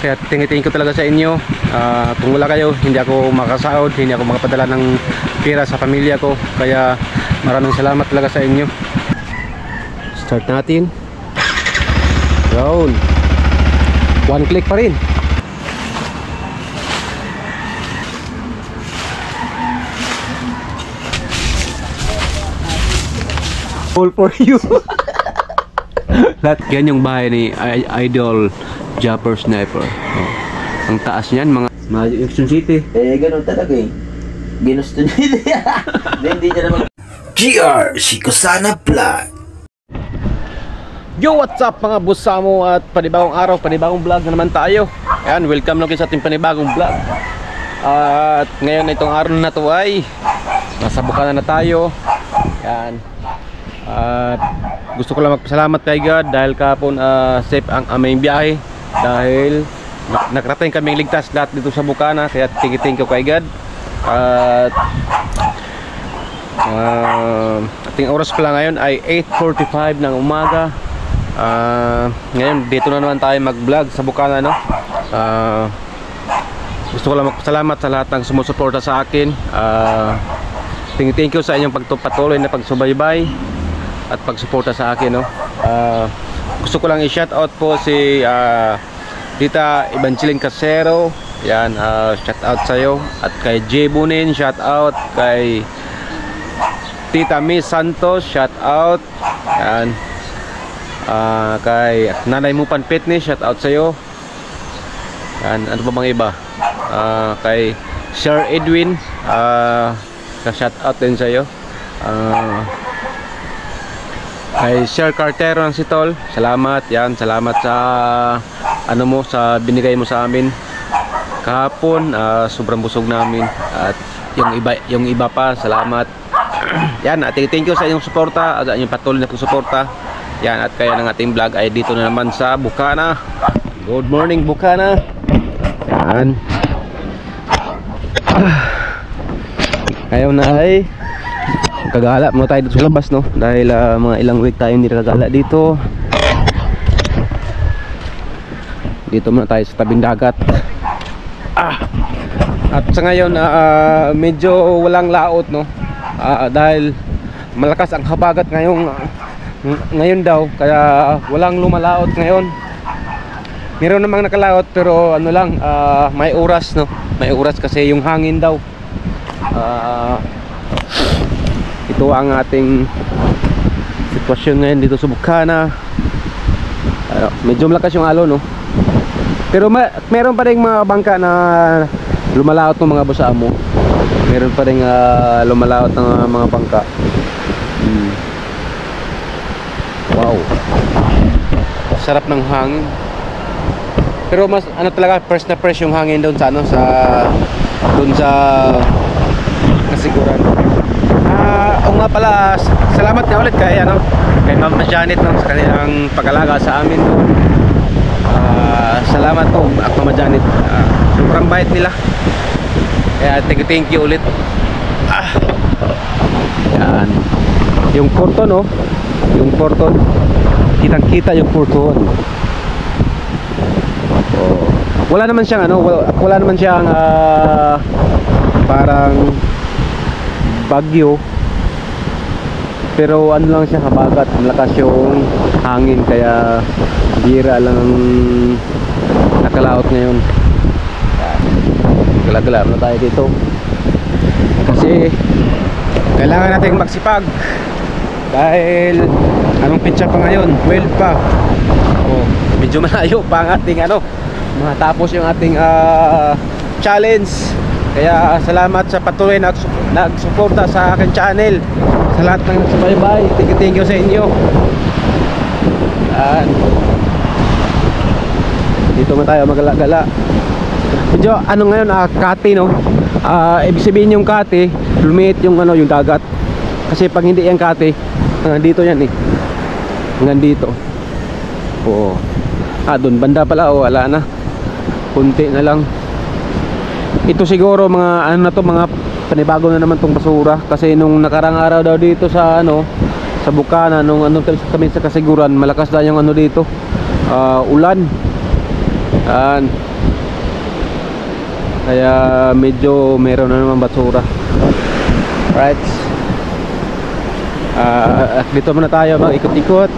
Kaya tingin ko talaga sa inyo. Kung wala kayo, hindi ako makasahod, hindi ako makapadala ng pera sa pamilya ko. Kaya maraming salamat talaga sa inyo. Start natin. Yun. One click pa rin. All for you. Yan yung bahay ni Idol Japper Sniper. Ang taas niyan, mga Junction City. Ganun talaga eh. Ginusto niya. Hindi niya naman. GR Shikosana Vlog. Yo, what's up mga busamo at panibagong araw, panibagong vlog na naman tayo. Ayan, welcome lang sa ating panibagong vlog. At ngayon itong araw na to ay nasa Bukana na tayo. Ayan. At gusto ko lang magpasalamat kay God dahil kahapon safe ang aming biyahe. Dahil nakarating kaming ligtas lahat dito sa Bukana. Kaya thank you kay God. At ating oras pala ngayon ay 8:45 ng umaga. Ngayon dito na naman tayo mag vlog sa Bukana, no? Gusto ko lang magpasalamat sa lahat ng sumusuporta sa akin. Thank you sa inyong patuloy na pagsubaybay at pagsuporta sa akin, no? Gusto ko lang i-shout out po si Tita Evangeline Casero. Yan, shout out sa iyo. At kay J Bunin, shout out. Kay Tita Miss Santos, shout out. Yan. Kay Nanay Mupan Fitness, shout out sa iyo. Yan, ano pa bang iba? Kay Sir Edwin, shout out din sa iyo. Kay Sir Cartero ng Sitol, salamat. Yan, salamat sa ano mo, sa binigay mo sa amin kahapon. Sobrang busog namin. At yung iba pa, salamat. Yan, thank you sa inyong suporta at inyong patuloy na pagsuporta. Yan, at kaya ng ating vlog ay dito na naman sa Bukana. Good morning Bukana. Yan. Ngayon na ay kagala muna tayo dito sa labas, no? Dahil mga ilang week tayo hindi nakagala dito. Dito muna tayo sa tabing dagat. At sa ngayon medyo walang laot, no? Dahil malakas ang habagat ngayon daw, kaya walang lumalaot ngayon. Meron namang nakalaot pero ano lang, may oras, no? May oras kasi yung hangin daw. Ito ang ating sitwasyon ngayon dito sa Bukana. Medyo malakas yung alon, no? Pero meron pa rin mga bangka na lumalaot ng mga busamo. Meron pa rin lumalaot ng mga bangka. Wow, sarap ng hangin. Pero mas ano talaga, fresh na fresh yung hangin doon sa ano, doon sa Kasiguran. O nga pala, salamat nga ulit kay Ma'am Janet, no, sa kanilang pag-alaga sa amin, no. Salamat po Ma'am Janet. Sobrang bait nila. Kaya thank you ulit. Yan. Yung porton, no? Yung porton. Kitang-kita yung porton. Wala naman siyang wala naman siyang parang bagyo. Pero ano lang siya, habagat, malakas yung hangin, kaya bira lang nakalaot ngayon. Gala-gala na tayo dito kasi kailangan natin magsipag dahil anong pitsa pa ngayon, 12 pa. Medyo malayo pa ang ating matapos yung ating challenge. Kaya salamat sa patuloy na nagsuporta sa aking channel, sa lahat ng nagsubaybay. Thank you sa inyo. Dito man tayo magala-gala. Medyo ngayon, kati, no? Ibig sabihin yung kati, lumiit yung yung dagat. Kasi pag hindi yan kati, dito yan eh. Hanggang dito. Doon banda pala, wala na. Kunti na lang. Ito siguro mga mga panibago na naman tong basura. Kasi nung nakarang araw daw dito sa sa Bukana, nung kami sa Kasiguran, malakas daw yung dito, ulan. Kaya medyo meron na naman basura. Right. Dito muna tayo mag-ikot-ikot.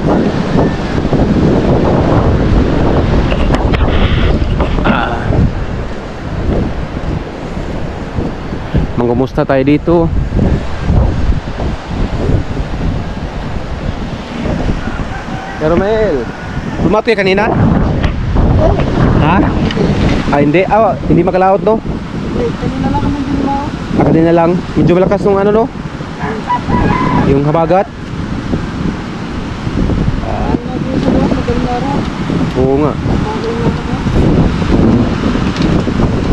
Mangumusta tayo dito. Pero Mel, lumato ka kanina? Ha? Hindi. Hindi makalaot no? Kanina lang kami din mo. Kanina lang. Medyo malakas nung ano no? Yung habagat. Oo nga.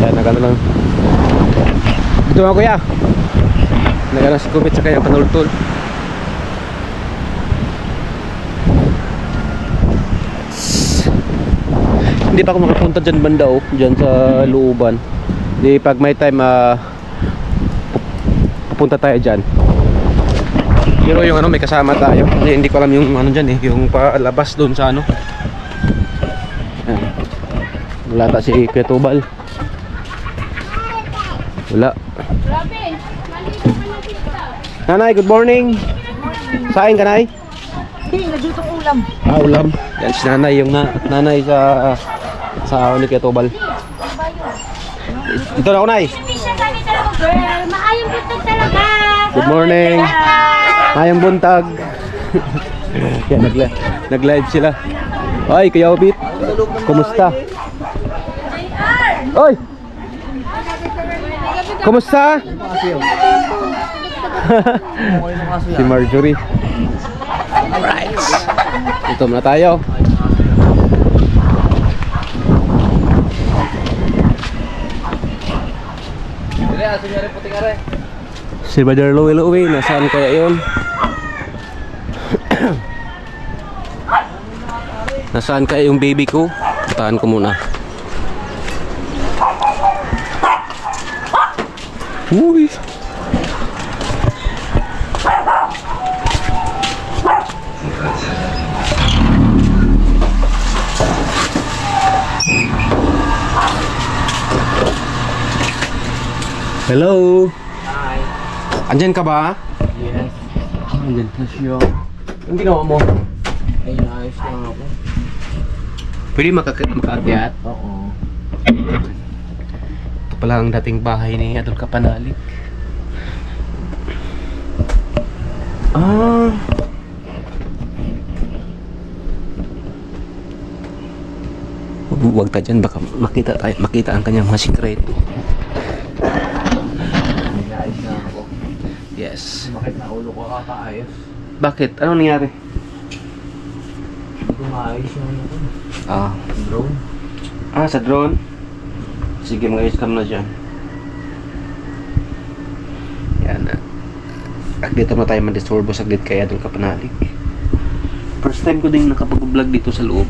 Yan, nagano lang. Dito mga kuya. Nagano si Kumit sa kanyang panultol. Hindi pa ako makapunta dyan banda dyan sa looban. Di pag may time pupunta tayo dyan. Pero yung ano may kasama tayo. Kasi hindi ko alam yung ano dyan yung palabas doon sa ano. Wala ta si Kuya Tubal. Wala. Nanay, good morning. Saing ka, Nay? Hindi, nagdutong ulam. Ulam. Yan si Nanay, yung nanay sa ni Kuya Tubal. Ito na ako, Nay. Maayong buntag talaga. Good morning. Mayang buntag. Yan, nag-live sila. Ay, Kuya Obit. Kumusta? Oy! Kumusta? Si Marjorie. Right. Ito muna tayo. Si Brother Louie, nasaan kaya yun? Nasaan kaya yung baby ko? Puntahan ko muna. Uy! Hello! Hi. Andyan ka ba? Yes. Andyan ka siya. Ang ginawa mo? Ay, naayos lang ako. Pwede makaakyat? Oo. Ito pala ang dating bahay ni Adol Kapanalig. Huwag tayo dyan, baka makita ang kanyang mga sikreto. Naayos na ako. Yes. Bakit na ulo ko kakaayos? Bakit? Anong nangyari? Hindi ko maayos yung ano ko. Drone. Sa drone? Sige, mag-ayos ka na dyan. Yan. Dito na tayo mandisturbo saglit kay Adol Kapanalig. First time ko din nakapag-vlog dito sa loob.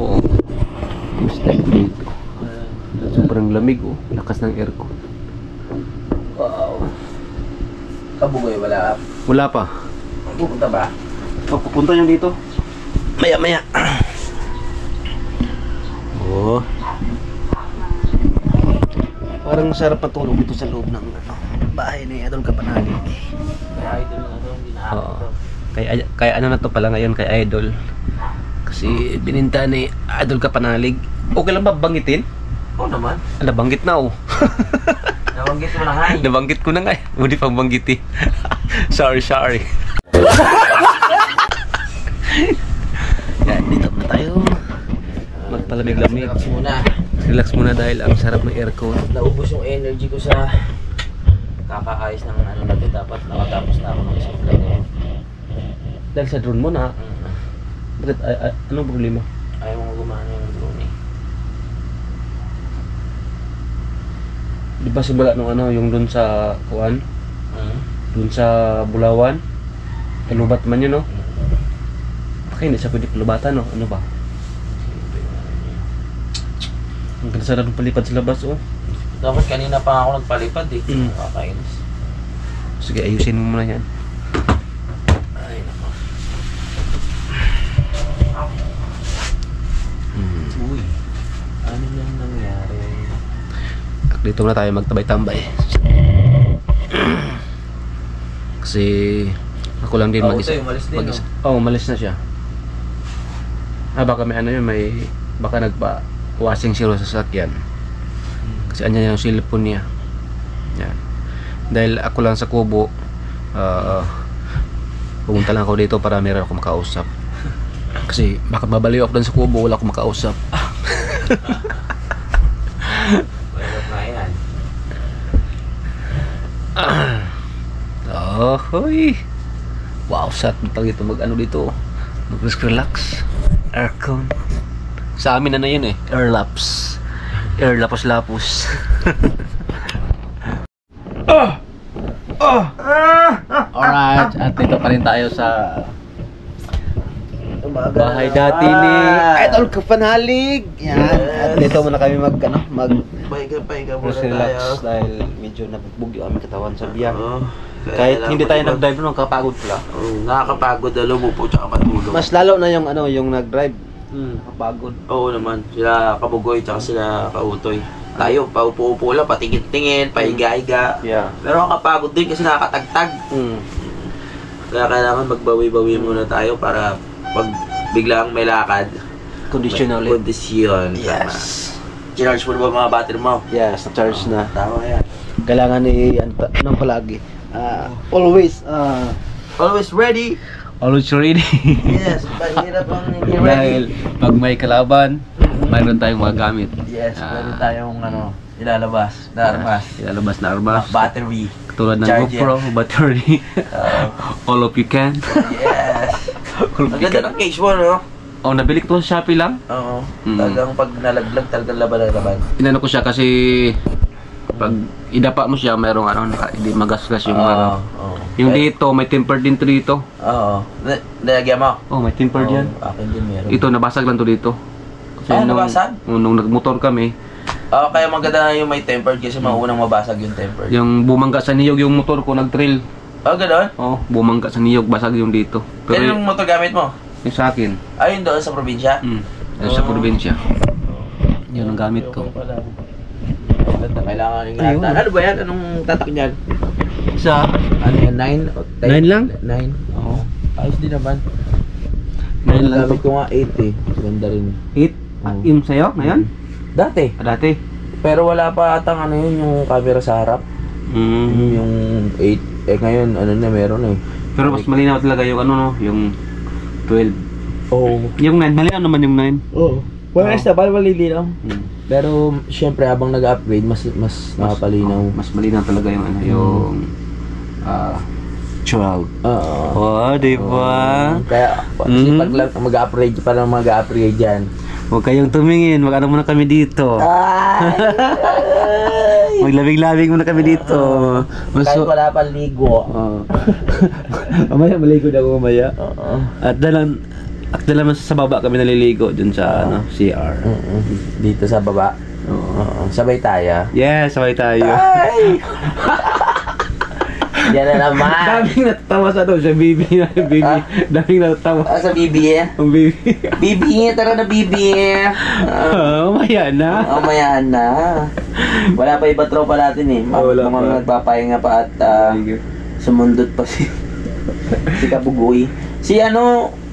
Oo. First time ko dito. Sobrang lamig lakas ng aircon. Wow. Kabugoy, wala. Wala pa. Pupunta ba? Pupunta niyo dito. Maya. Oh. Parang sarap matulog dito sa loob ng bahay ni Adol Kapanalig. Kaya idol na to, hindi na Oo. Kaya ano na to pala ngayon kay Idol. Kasi bininta ni Adol Kapanalig. Okay lang ba banggitin? Oo naman. Nabanggit na Nabanggit mo na nga eh. Nabanggit ko na nga Hindi pang banggiti. sorry. Yan, dito na tayo. Magpalamig-lamig. Relax muna. Relax muna dahil ang sarap ng aircon. Naubos yung energy ko sa kakaayos ng ano na to. Dapat nakatapos na ako ng isang vlog ngayon. Dahil sa drone mo na. Bakit? Anong problema? Ayaw mo gumana yung drone eh. Di ba simula nung yung dun sa kuwan? Dun sa Bulawan? Palubat man yun, no? Baka hindi siya pwede palubatan, no? Ano ba? Ang ganda sana nung palipad sa labas, Dapat kanina pa ako nagpalipad eh. Nakakainis. Sige, ayusin mo muna yan. Ay nako. Uy. Ano nang nangyari? dito na tayo magtabay-tambay. Kasi ako lang din mag-isa. Umalis na siya. Baka may ano yun, baka nagpa-washing zero sa sasakyan. Kasi andyan yung cellphone niya. Yan. Dahil ako lang sa kubo, pumunta lang ako dito para meron ako makausap. Kasi baka mabaliw ako dun sa kubo, wala akong makausap. Mahirap na yan. Hoy! Wow, sat dito mag-ano dito. Mag-relax. Aircon. Sa amin ano yun eh, airlaps. Airlapos-lapos. Alright, at dito pa rin tayo sa bahay dati ni Idol Kapanalig. Yan. At dito muna kami Pahiga muna relax dahil medyo nabugbog yung aming katawan sa biyak. Kahit hindi tayo nag-drive noon, kapagod pala. Nakakapagod, lumupo tsaka matulog. Mas lalo na yung ano, yung nag-drive. Kapagod. Oo naman, sila Kabugoy tsaka sila Kautoy. Tayo, paupo-upo lang, patingin-tingin, pahiga-higa. Yeah. Pero nakakapagod din kasi nakakatagtag. Kaya kailangan magbawi-bawi muna tayo para pag biglang may lakad. Condition ulit. Kondisyon. Yes. Charge mo na ba mga battery mo? Yes, na-charge na. Tama yan. Kailangan anong palagi. Always ready. Always ready. Yes, mahirap ang hindi ready. Dahil pag may kalaban, mayroon tayong mga gamit. Yes, meron tayong ilalabas na armas. Ilalabas na armas. Battery. Tulad ng Charger. GoPro, battery. All of you can. Yes. Ang ganda ng case mo, no? Oh, nabili ko sa Shopee lang. Oo. Talagang pag nalaglag, talagang laban. Inano ko siya kasi pag idapa mo siya, mayroong hindi magasgas yung Yung dito, may tempered din to dito. Oo. Nalagyan mo? Oh, may tempered yan. Akin din meron. Ito, nabasag lang to dito. Kasi nabasag? Nung nagmotor kami, Kaya maganda na yung may tempered kasi maunang mabasag yung tempered. yung bumangga sa niyog yung motor ko, nag-trail. Gano'n? Oh, bumangga sa niyog, basag yung dito. Pero Kailan yung motor gamit mo? yung sa akin, Ayun doon sa probinsya? sa probinsya. Yun ang gamit ko. Kailangan yung ingatan. Ano ba yan? Anong tatak niyan? Sa Ano yan? 9? 9 lang? 9? Oo. Ayos din naman. 9 lang. Gamit ko nga 8 eh. Ganda rin. 8? Yung sa'yo ngayon? Dati. Dati? Pero wala pa atang yung camera sa harap. Yung 8. Ngayon meron eh. Pero mas malinaw talaga yung yung 12. Oo. Yung 9, malinaw naman yung 9. Oo. Wala na stable, malilinaw. Pero syempre habang nag-upgrade mas nakapalinaw. Mas malinaw talaga yung yung 12. Oo. Di ba? Kaya pag lang mag-upgrade dyan. Huwag kayong tumingin, mag-ano muna kami dito. Maglabing-labing muna kami dito. Kahit wala pang ligo. Mamaya, maligo na ako mamaya. At dala sa baba kami naliligo dun sa CR. Dito sa baba. Sabay tayo. Yes, sabay tayo. Yan na naman. Daming natatawa sa doon, sa bibi. Daming natatawa. Sa bibi eh. Ang bibi. Bibi, tara na bibi. Mamaya na. Mamaya na. Wala pa iba tropa natin eh. Wala Mga pa. nagpapahinga pa at sumundot pa si Kabugoy. Si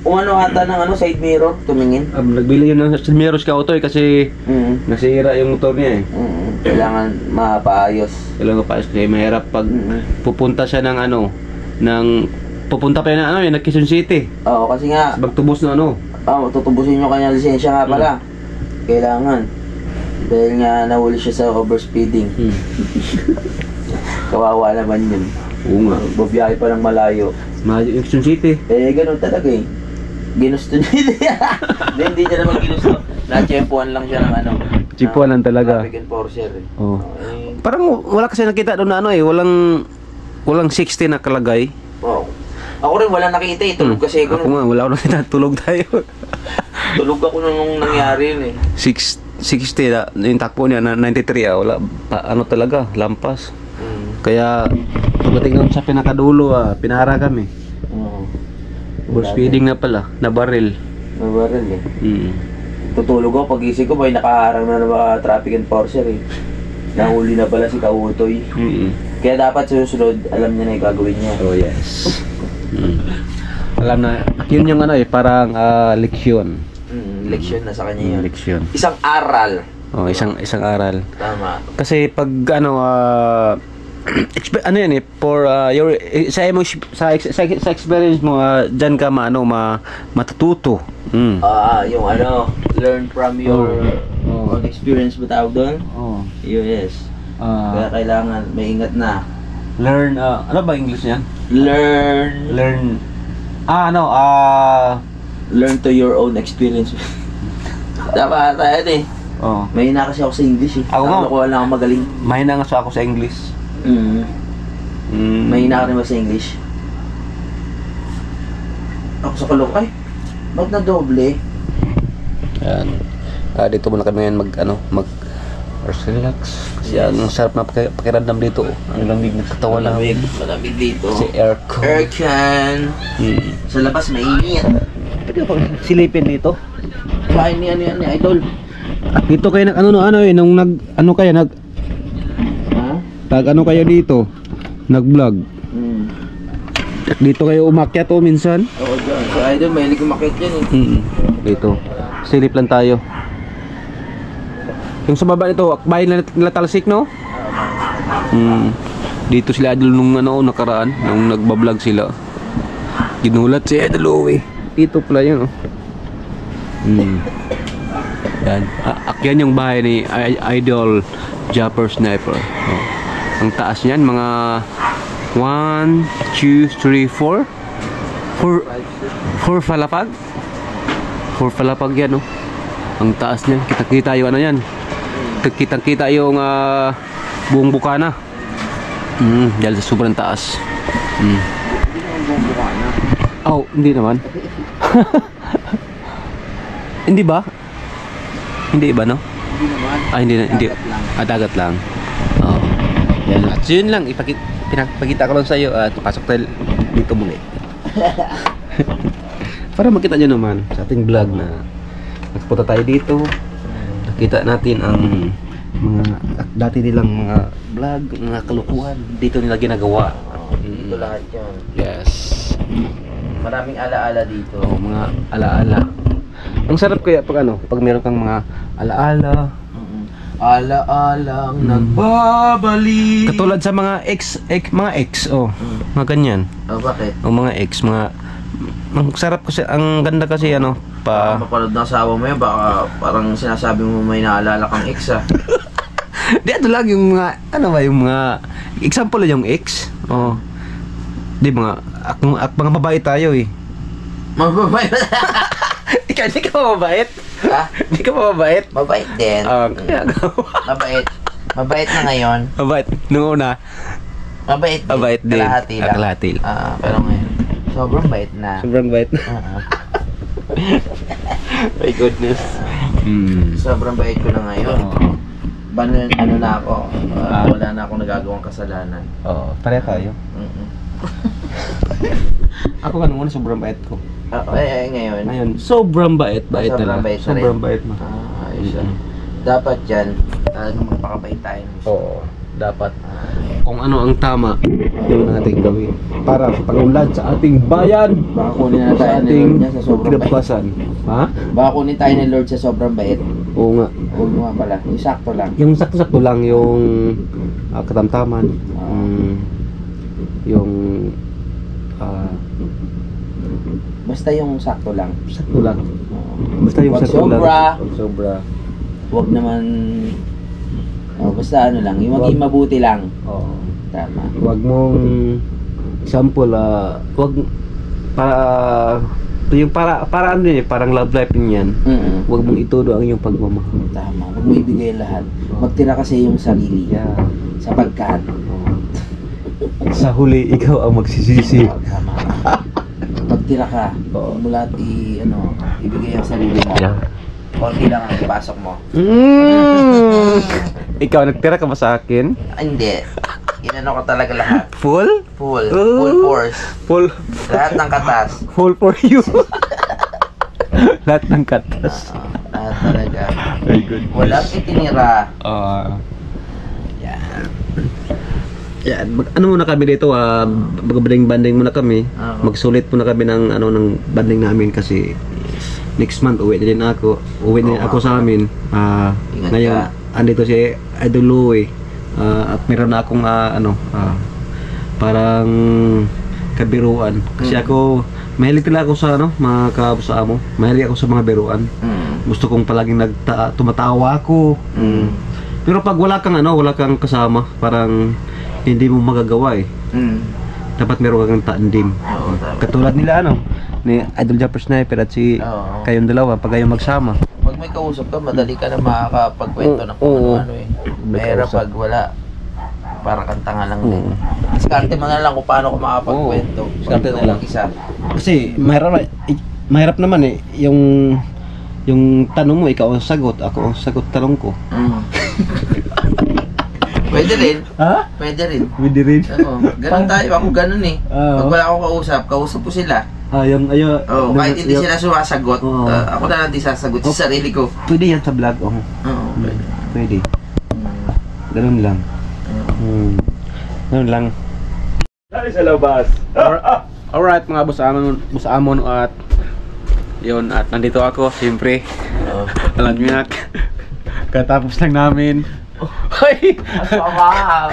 umano ata ng side mirror, tumingin. Nagbili yun ng Meros ka Otoy kasi nasira yung motor niya eh. Kailangan mapaayos. Kailangan pa kasi mahirap pag pupunta siya ng pupunta pa yun ng Quezon City. Oo, kasi nga Magtubos na tutubusin yung kanyang lisensya nga pala. Kailangan. Dahil nga nahuli siya sa overspeeding. Kawawa naman yun. Oo nga. Babiyahe pa ng malayo. Malayo yung Quezon City. Ganun talaga eh. Ginusto niya. Hindi niya naman ginusto. Na-tsempuan lang siya ng Chipuan lang talaga. Traffic enforcer eh. Oh. Parang wala kasi nakita doon na walang 60 na kalagay. Wow. Ako rin wala nakita eh. Tulog kasi ako. Ako nga, wala ako nakita. Tulog tayo. Tulog ako nung nangyari yun eh. 60 na, yung takbo niya na 93 wala pa, talaga, lampas. Kaya pagdating nun sa pinakadulo pinara kami. Overspeeding na pala, na barrel. Nabaril eh. Tutulog ako, pag-isip ko may nakaharang na traffic enforcer eh. Nahuli na pala si Kautoy. Kaya dapat susunod, alam niya na yung gagawin niya. Oh yes. Alam na, yun yung ano parang leksyon. Leksyon na sa kanya yun. Leksyon. Isang aral. Oh, isang aral. Tama. Kasi pag ano ano yan for your sa experience mo diyan ka matututo. Yung ano, learn from your own experience ba tawag doon? Oh. Yes. Kaya kailangan maingat na. Learn ano ba English niyan? Learn to your own experience. Dapat tayo eh. Oh. Mahina kasi ako sa English eh. Ako lang ako magaling. Mahina nga ako sa English. Mahina ka rin ba sa English? Ako sa kalok. Ay, ba't na doble? Yan. Dito muna kami ngayon mag relax. Kasi ang sarap na pakiramdam dito. Ang lamig ng katawan lang. Malamig dito. Kasi aircon. Aircon. Sa labas mainit. Pwede ka pang silipin dito. Bahay ni Idol. Dito kayo nung kayo dito nag-vlog. Dito kayo umakyat minsan. Oo, dyan. So Idol, mahilig umakit yan eh. Dito. Silip lang tayo. Yung sa baba nito, bahay nila Talsik, no? Dito sila Idol nung nakaraan, nung nagba-vlog sila. Ginulat si Idol Owe. Dito pala yun, oh. Yan. Yan yung bahay ni Idol Japper Sniper. Oh. Ang taas niyan, mga 1, 2, 3, 4 4 palapag. 4 palapag yan, oh. Ang taas niyan. Kita-kita yung ano yan. Kitang-kita yung buong bukana. Dahil sa sobrang taas. Oh, hindi naman. Hindi ba? Hindi ba, no? Hindi naman. Hindi. Dagat lang. Dagat lang. Oo. Yan. At yun lang, pinapakita ko lang sa iyo at pasok tayo dito muli. Para makita nyo naman sa ating vlog na nagpunta tayo dito. Nakita natin ang mga dati nilang mga vlog, mga kalukuhan. Dito nila ginagawa. Dito lahat yun. Yes. Maraming alaala dito. Oo, mga alaala. Ang sarap kaya pag meron kang mga alaala. Alaalang nagbabalik. Katulad sa mga ex, mga ganyan. Bakit? O mga ex, ang sarap kasi, ang ganda kasi Mapanood ng asawa mo yun, baka parang sinasabi mo may naalala kang ex ah. Di lang yung mga, yung mga, example lang yung ex. Oh. Di mga mababait tayo eh. Mababait? Ikaw, di ka mababait? Ha? Di ka mababait? Mabait din. Kaya Mabait. Mabait na ngayon. Mabait. Nung una, Mabait din. mabait din. Kalahati lang. Kalahati lang. Pero ngayon, sobrang bait na. Sobrang bait na. My goodness. Sobrang bait ko na ngayon. Ano na ako, wala na akong nagagawang kasalanan. Oo, pareha tayo. Ako kanina sobrang bait ko. Ngayon. Ngayon, sobrang bait Sobrang talaga. bait na rin. Sobrang bait mo. Ayos yan. Dapat yan, talagang magpakabait tayo. Oo, dapat. Kung ano ang tama, yung nating gawin. Para sa pag-unlad sa ating bayan. Baka kunin na tayo ni Lord niya sa sobrang bait. kinabukasan. Ha? Baka kunin tayo ni Lord sa sobrang bait. Oo nga. Huwag mo nga pala, yung sakto lang. Yung sakto-sakto lang yung katamtaman. Yung Basta yung sakto lang. sakto lang. Basta yung Wag sakto lang. sobra. Wag sobra. Huwag naman, basta ano lang, yung maging mabuti lang. Oo. Tama. Wag mong example, wag para ano yun, parang love life niyan. Wag mong itudo ang iyong pagmamahal. Tama, huwag mo ibigay lahat. Magtira kasi yung sarili. Yeah. Sapagkat. Sa huli, ikaw ang magsisisi. Tama. Magtira ka. Oo. Huwag mo lahat ibigay ang sarili mo. Yeah. Konti lang ang ipasok mo. Ikaw, nagtira ka ba sa akin? Hindi. Inano ko talaga lahat. Full? Full. Full force. Full. Lahat ng katas. Full for you. Lahat ng katas. Lahat talaga. Very good. Walang itinira. Yan, ano muna kami dito, mag-banding muna kami. Oo. Magsulit muna kami ng ano ng banding namin kasi next month uwi din ako. Uwi din ako sa amin. Ingat Ngayon, ka. andito si Idol Louie. At meron na akong parang kabiruan. Kasi ako, mahilig talaga ako sa mga sa amo. Mahilig ako sa mga biruan. Gusto kong palaging tumatawa ako. Pero pag wala kang kasama, parang hindi mo magagawa eh. Dapat meron kang tandem. Oo, tama. Katulad nila ni Idol Jumper Sniper at si Oo. kayong dalawa pag kayo magsama. Pag may kausap ka, madali ka na makakapagkwento ng kung Oo. ano eh. May Mahirap kausap. pag wala. Para kang tanga lang din. Diskarte mo na lang kung paano ka makakapagkwento. Oo. Diskarte na lang. Isa. Kasi mahirap naman eh yung tanong mo ikaw ang sagot, ako ang sagot tanong ko. Pwede rin. Ha? Pwede rin. Pwede rin. Oo. Ganun tayo. Ako ganun eh. Oo. Pag wala akong kausap ko sila. Oh, Kahit hindi sila sumasagot, Oo. ako na lang di sasagot sa sarili ko. Pwede yan sa vlog, oh. Oo, pwede. Pwede. Ganun lang. Ganun lang. Dali sa labas. Alright mga boss amon at yun at nandito ako siyempre. Alam niyo na katapos lang namin. Ay!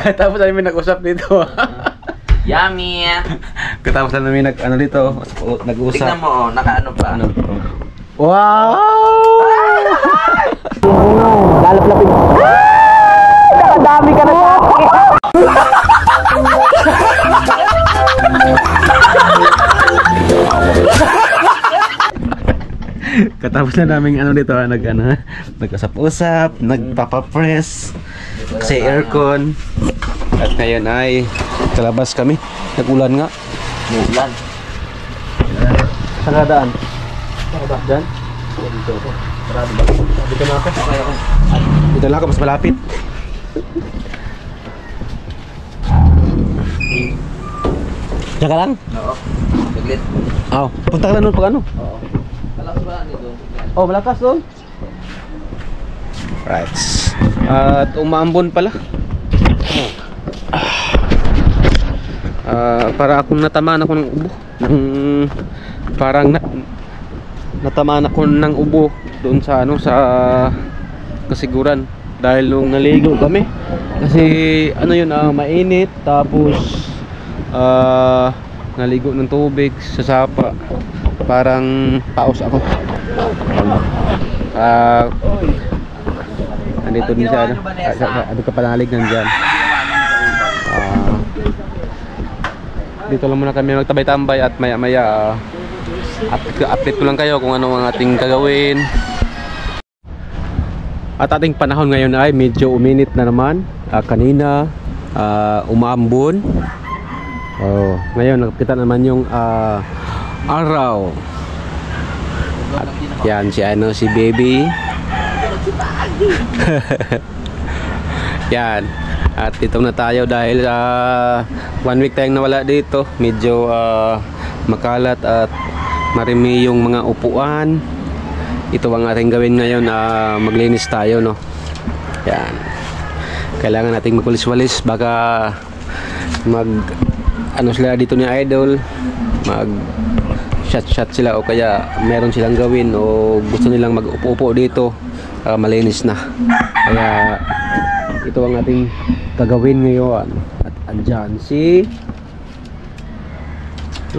Katapos lang namin nag-usap dito. Yummy! Katapos lang namin dito, nag-usap. Tignan mo, nakaano pa. Wow! Lalaplapin. Nakadami ka na sa akin. Katapos na namin dito, nag-usap-usap, nagpapapress kasi aircon. At ngayon ay kalabas kami. Nag-ulan nga. Ulan. Saan daan? Diyan? Dito na ako. Dito lang ako, mas malapit. Diyan ka lang? Oo. Saglit. Punta ka na nun pag ano? Oo. Malakas ba nito? Oh, malakas doon. Right. At umaambon pala. Para akong natamaan ako ng ubo. Parang natamaan ako ng ubo doon sa sa kasiguran dahil nung naligo kami. Kasi yun, mainit tapos naligo ng tubig sa sapa. Parang paus ako. Andito din siya ano ka panalig nandiyan. Dito lang muna kami magtabay-tambay at maya-maya update ko lang kayo kung ano ang ating gagawin. At ating panahon ngayon ay medyo uminit na naman. Kanina umaambon. Ngayon nakita naman yung araw. At yan si baby. Yan. At dito na tayo dahil 1 week tayong nawala dito. Medyo makalat at marami yung mga upuan. Ito ang ating gawin ngayon, maglinis tayo, no. Yan. Kailangan nating magwalis-walis baka sila dito ni Idol, mag shot sila o kaya meron silang gawin o gusto nilang mag-upo dito, malinis na. Kaya ito ang ating gagawin ngayon. At andyan ano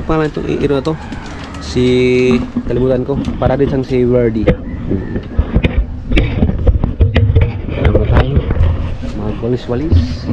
pa itong iiro to? Kalimutan ko. Para din siyang si Wordy. Kailangan na tayo magwalis-walis.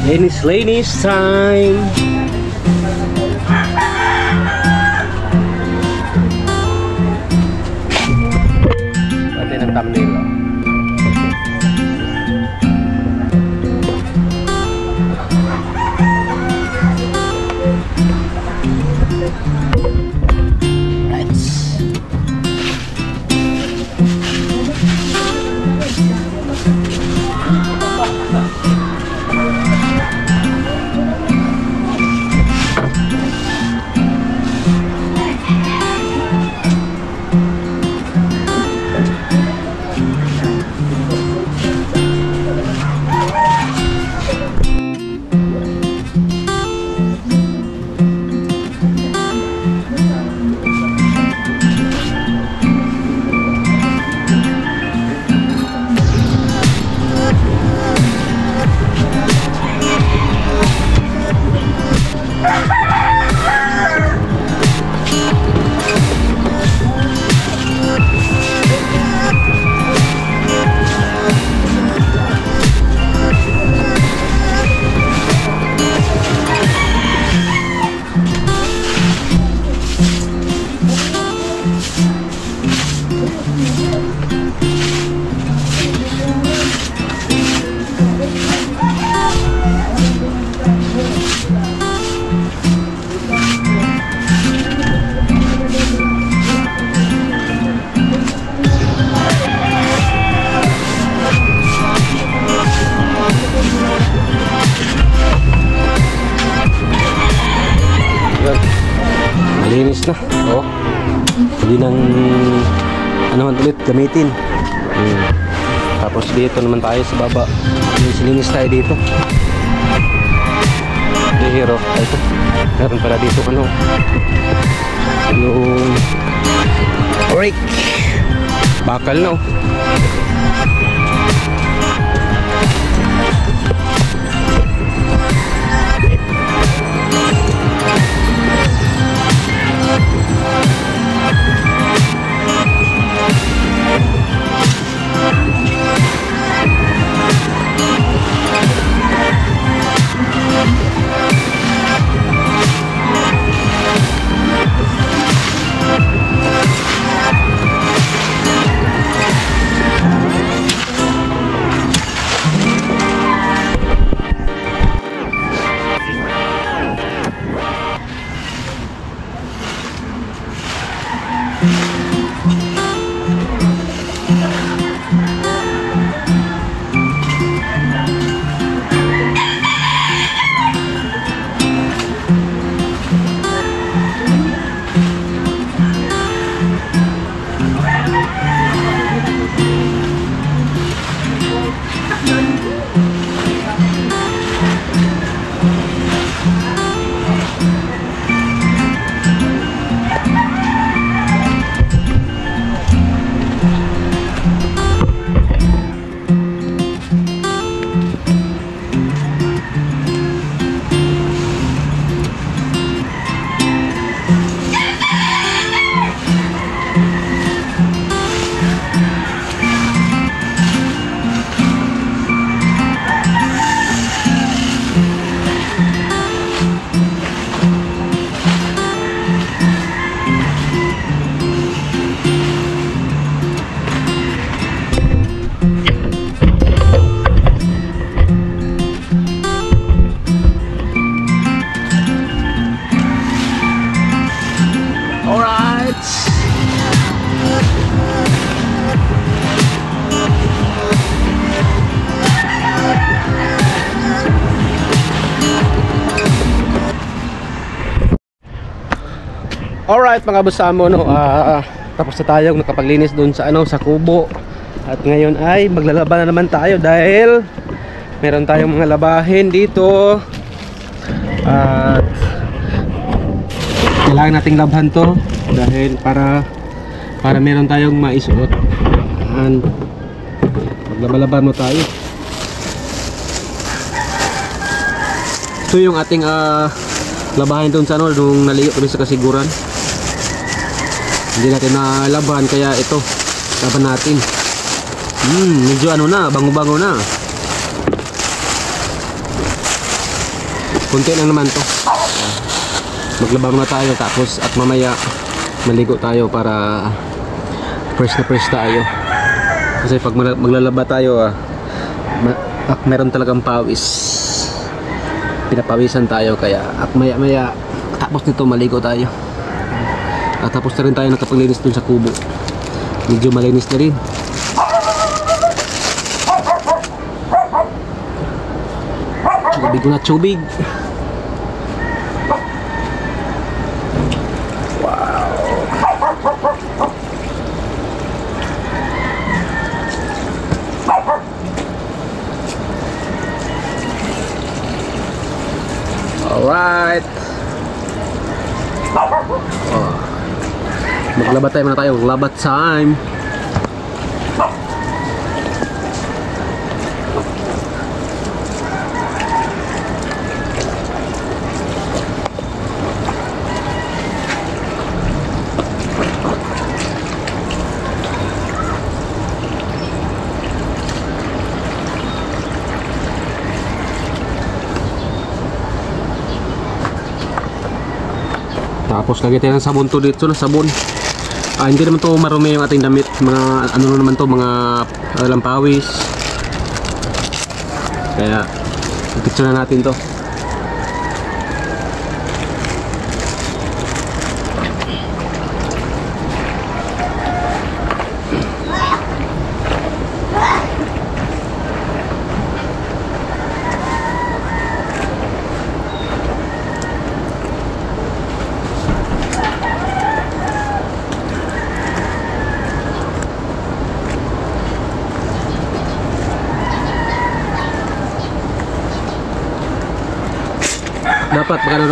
Linis time. Pati ng thumbnail. Malinis na. Oh. Hindi nang ano ulit gamitin. Tapos dito naman tayo sa baba. Linis tayo dito. Hero. Ito. Meron pala dito ano. Yung rake. Bakal na oh. Alright mga busamo, no, tapos na tayong nakapaglinis doon sa ano, sa kubo. At ngayon ay maglalaba na naman tayo dahil meron tayong mga labahin dito. At kailangan nating labhan to dahil para meron tayong maisuot. And maglaba-laba mo tayo. Ito yung ating labahin doon sa ano, nung naliyo kami sa kasiguran. Hindi natin nalaban kaya ito laban natin. Medyo ano na, bango-bango na. Kunti lang naman to. Maglaba muna tayo tapos at mamaya maligo tayo para fresh na fresh tayo. Kasi pag maglalaba tayo meron talagang pawis. Pinapawisan tayo kaya at maya tapos nito maligo tayo. At tapos na rin tayo nakapaglinis dun sa kubo. Medyo malinis na rin. Tubig na tubig. Alright. Maglabat tayo muna tayo. Labat time. Tapos lagay tayo ng sabon to dito na sabon. Hindi naman to marumi yung ating damit. Mga ano naman to, mga lampawis. Kaya i-picture na natin to. Dapat pag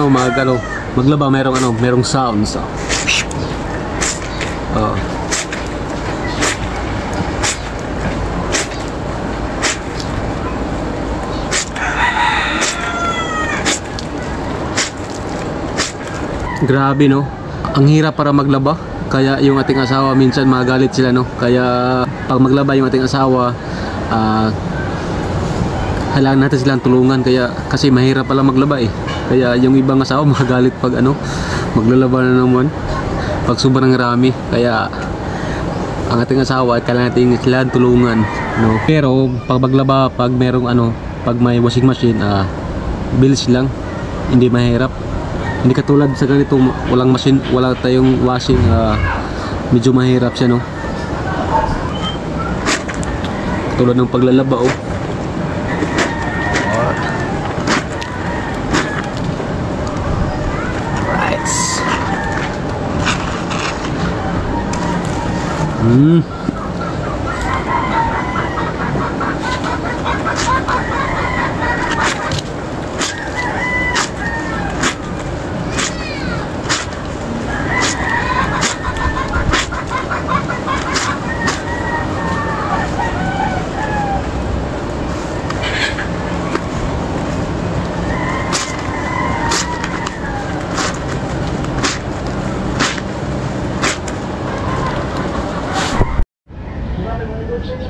maglaba merong sounds. Grabe no. Ang hirap para maglaba. Kaya yung ating asawa minsan magalit sila no. Kaya pag maglaba yung ating asawa kailangan natin silang tulungan kasi mahirap pala maglaba eh. Kaya yung ibang asawa magalit pag maglalaba na naman pag sobrang rami. Kaya ang ating asawa kailangan natin silang tulungan no. Pero pag maglaba pag merong pag may washing machine bilis lang, hindi mahirap. Hindi katulad sa ganito walang machine, wala tayong washing, medyo mahirap siya no. Tulad ng paglalaba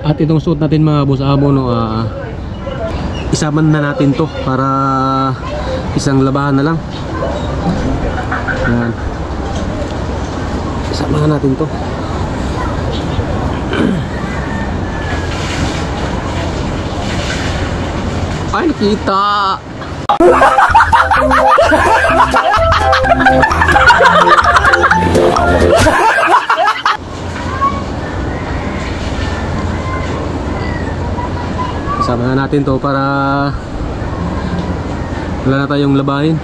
At itong suot natin mga boss amo no, isama na natin to para isang labahan na lang. Yan. Isama na natin to. Ay, nakita. Sama na natin to para wala na tayong labahin.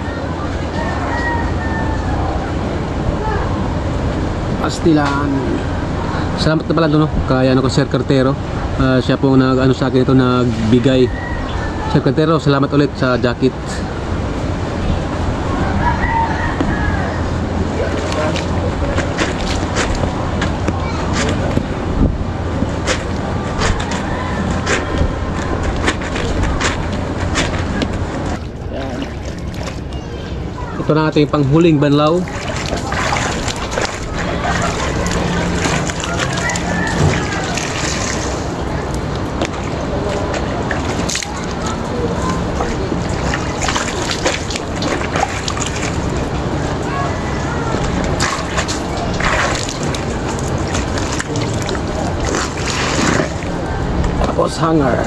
Pastilan. Salamat na pala doon no, kaya ko Sir Cartero. Siya po sa akin ito nagbigay. Sir Cartero, salamat ulit sa jacket. Ito na ating panghuling banlaw. Tapos hanger.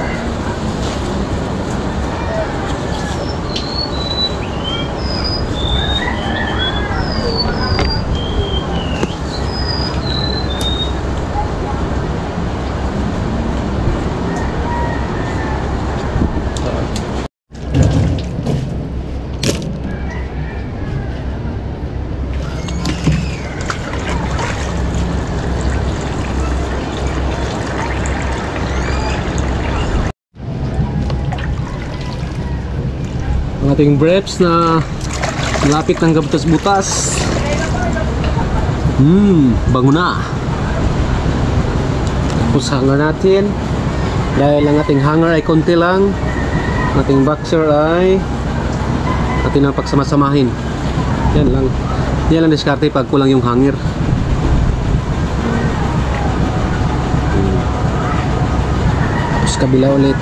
Ang ating breps na malapit ng gabutas-butas. Bango na. Tapos hanger natin. Dahil ang ating hanger ay konti lang, ang ating boxer ay natin ang pagsamasamahin. Yan lang. Yan lang diskarte pag kulang yung hanger. Tapos kabila ulit.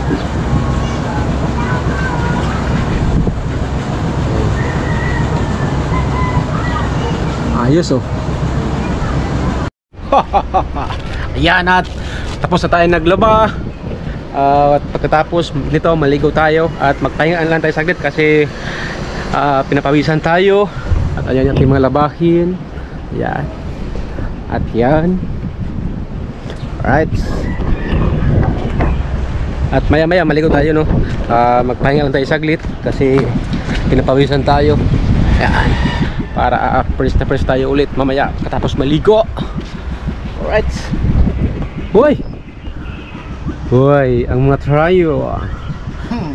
Ayos oh. Ayan, at tapos na tayo naglaba. At pagkatapos nito maligo tayo at magpahingaan lang tayo saglit kasi pinapawisan tayo. At ayan yung ating mga labahin. Ayan. At yan. Alright. At maya maya maligo tayo, no. Magpahinga lang tayo saglit kasi pinapawisan tayo. Ayan. Para press na press tayo ulit mamaya katapos maligo. Alright. Hoy! Hoy, ang mga tryo.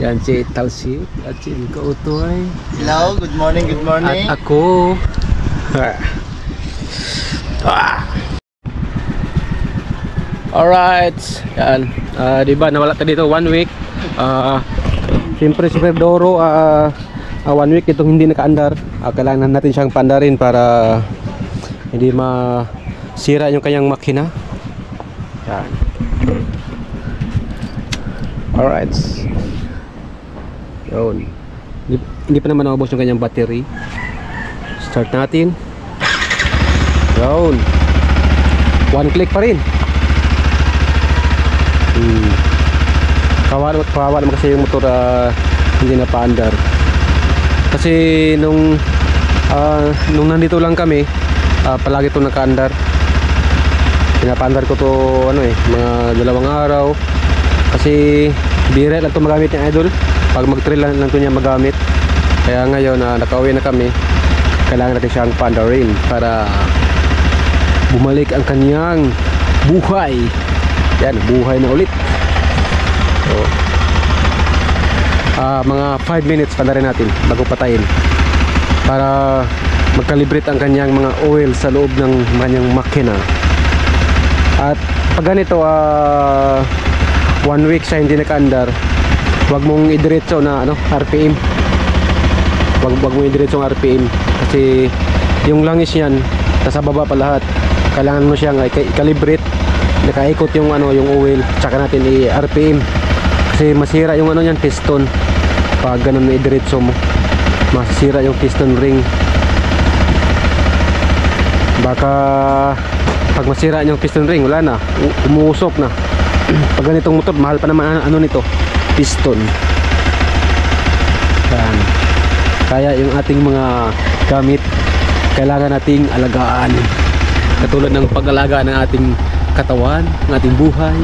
Yan si Talsik at si Kautoy. Hello, good morning, good morning. At ako. Alright. Yan. Diba nawala tayo dito 1 week. Siyempre si Ferdoro 1 week itong hindi nakaandar. Kailangan natin siyang pandarin para hindi masira yung kanyang makina. Yan. Alright. Yun. Hindi pa naman naubos yung kanyang battery. Start natin. Yun. 1 click pa rin. Kawawa naman kasi yung motor hindi na paandar. Kasi nung nandito lang kami, palagi itong nakaandar. Pinapaandar ko to mga 2 araw. Kasi bira lang ito magamit ng idol. Pag mag-trail lang ito niya magamit. Kaya ngayon nakauwi na kami, kailangan natin siyang paandarin para bumalik ang kanyang buhay. Yan, buhay na ulit. So, mga 5 minutes pandarin natin bago patayin para magkalibrate ang kanyang mga oil sa loob ng kanyang makina. At pag ganito 1 week siya hindi nakaandar, huwag mong idiretso na RPM. Huwag mong idiretso ng RPM kasi yung langis niyan nasa baba pa lahat. Kailangan mo siyang i-calibrate, nakaikot yung yung oil, tsaka natin i-RPM kasi masira yung niyan, piston. Pag ganun na idiretso mo, masisira yung piston ring. Baka pag masira yung piston ring, wala na, umuusok na. Pag ganitong motor, mahal pa naman nito, piston. Yan. Kaya yung ating mga gamit kailangan nating alagaan, katulad ng pag-alaga ng ating katawan, ng ating buhay.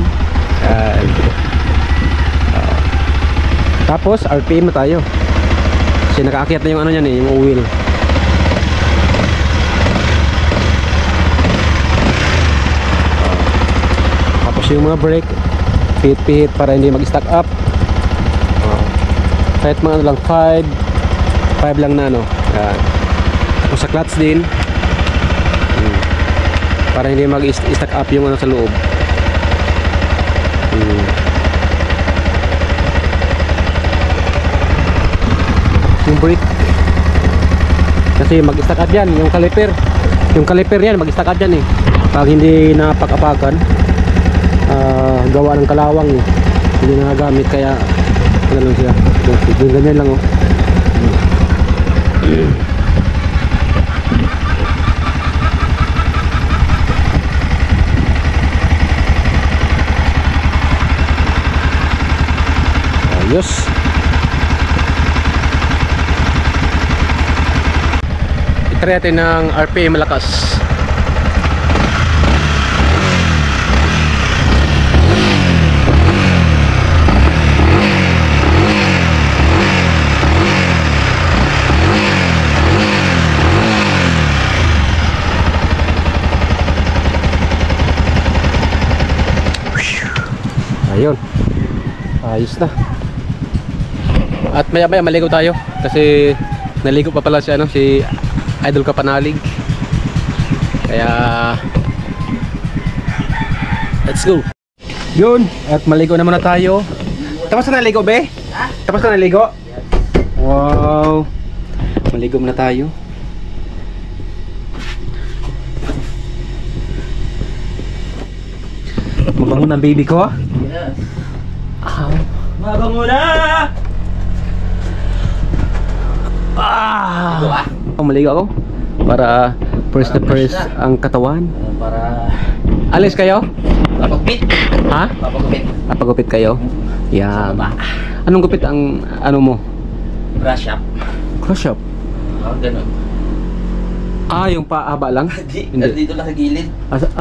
Tapos RPM na tayo kasi nakaakyat na yung niyan yung oil. Tapos yung mga brake pihit-pihit para hindi mag-stack up. Kahit mga lang 5 lang na yan. Tapos sa clutch din para hindi mag-stack up yung sa loob. Yung brake kasi mag-stack up yan, yung caliper yan mag-stack up yan pag hindi napak-apakan, gawa ng kalawang hindi nagagamit, kaya ano lang siya, ganyan lang Ayos. Itry natin ng RPM malakas. Ayun. Ayos na. At maya maya maligo tayo kasi naligo pa pala si si Idol Kapanalig. Kaya let's go. Yun, at maligo na muna tayo. Tapos na naligo, be? Tapos na naligo? Wow. Maligo muna tayo. Mabango ng baby ko. Mabango na! Maligo ako para first na first ang katawan. Para Alis kayo? papagupit. Ha? Papagupit. Papagupit kayo? Yan. Anong gupit ang ano mo? Brush up. Crush up? Ganun. Yung paaba lang? Hindi. Dito lang sa gilid.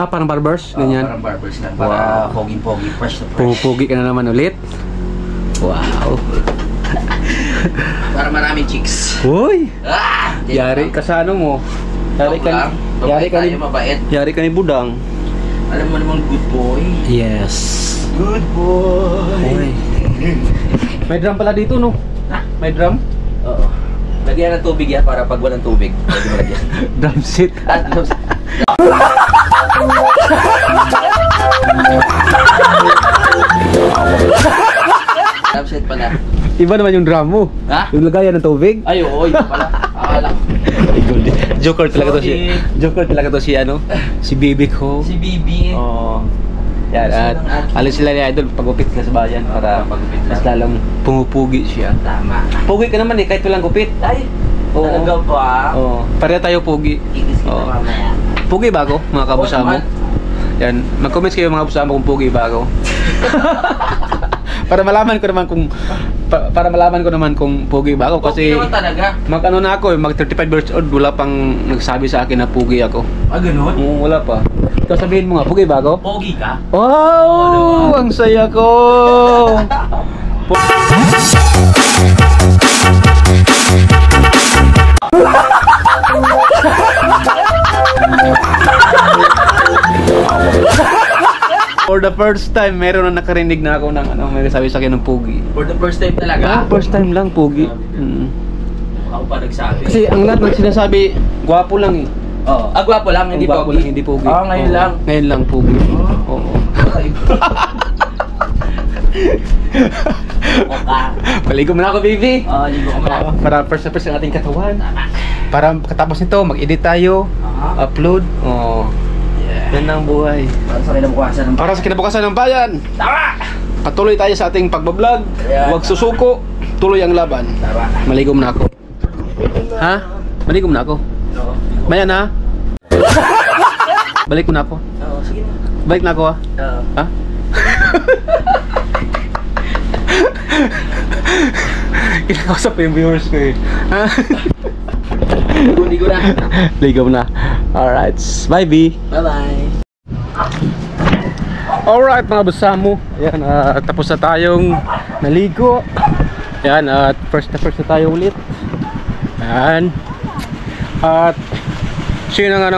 Parang barbers? Ganyan? Parang barbers lang. Para pogi-pogi. Fresh na fresh. Pupugi ka na naman ulit? Wow. Para maraming chicks. Hoy! Ah! Yari ka sa ano mo? Yari ka ni mabait. Yari ka ni Budang. Alam mo namang good boy. Yes. Good boy. May drum pala dito, no? Ha? May drum? Oo. Lagyan ng tubig yan para pag walang tubig. Pwede mo lagyan. Drum set. Drum set pala. Iba naman yung drum mo. Ha? Yung lagayan ng tubig. Ay, oo. Yun pala. Akala ko. Joker talaga to si si Bibi ko. Si Bibi. Oo. Yan, at alis sila ni Idol pagupit sila sa bayan para pagupit mas lalong pumupugi siya. Tama. Pugi ka naman kahit walang gupit. Ay, Oo. talaga ba? Oo. Pareho tayo pugi. Ikis kita Oo. mamaya. Pugi ba ako, mga kabusamo? Oo, Yan, mag-comments kayo mga kabusamo kung pugi ba ako. para malaman ko naman kung pugi ba ako kasi Okay naman talaga. mag-ano na ako, mag 35 years old, wala pang nagsabi sa akin na pugi ako. Ah, ganun? Oo, wala pa. Ikaw sabihin mo nga, pugi ba ako? Pogi ka? Wow! Ang saya ko! For the first time, meron na nakarinig na ako ng may sabi sa akin ng pugi. For the first time talaga? First time lang, pugi. Ako pa nagsabi. Kasi ang lahat ng sinasabi, gwapo lang eh. Oo. Gwapo lang, hindi Gwapo pogi. lang, hindi pugi. Ngayon Oo. lang. Ngayon lang, pugi. Oo. Paligo mo na ako, baby. Ligo ka muna. Para first na first ang ating katawan. Para katapos nito, mag-edit tayo. Upload. Oh. Yan ang buhay. Para sa kinabukasan ng Para sa kinabukasan ng bayan. Tama! Patuloy tayo sa ating pagbablog. Ayan. Huwag susuko. Tuloy ang laban. Tama. Maligo na ako. Ha? Maligo na ako. Oo. Mayan ha? Balik mo na ako. Oo, sige na. Balik na ako ha? Oo. Ha? Kinakausap yung viewers ko eh. Ha? Ligo na. Ligo na. Alright. Bye B. Bye-bye. Alright mga busamo. Ayan, tapos na tayong naligo. Ayan, at first na tayo ulit. Ayan. At sino nga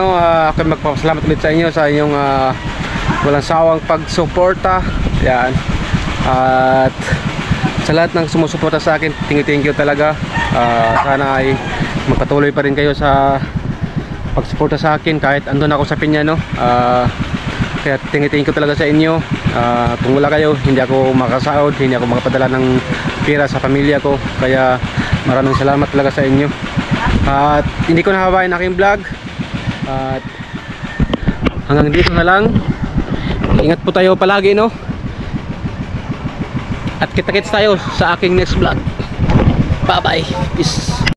ako magpapasalamat ulit sa inyo sa inyong walang sawang pagsuporta. Ayan. At sa lahat ng sumusuporta sa akin, thank you talaga. Sana ay magpatuloy pa rin kayo sa pagsuporta sa akin kahit andun ako sa Piña, no? Kaya thank you talaga sa inyo. Kung wala kayo, hindi ako makasahod, hindi ako makapadala ng pera sa pamilya ko. Kaya maraming salamat talaga sa inyo. At hindi ko nahabayan aking vlog. At hanggang dito na lang. Ingat po tayo palagi, no? At kita-kits tayo sa aking next vlog. Bye bye. Peace.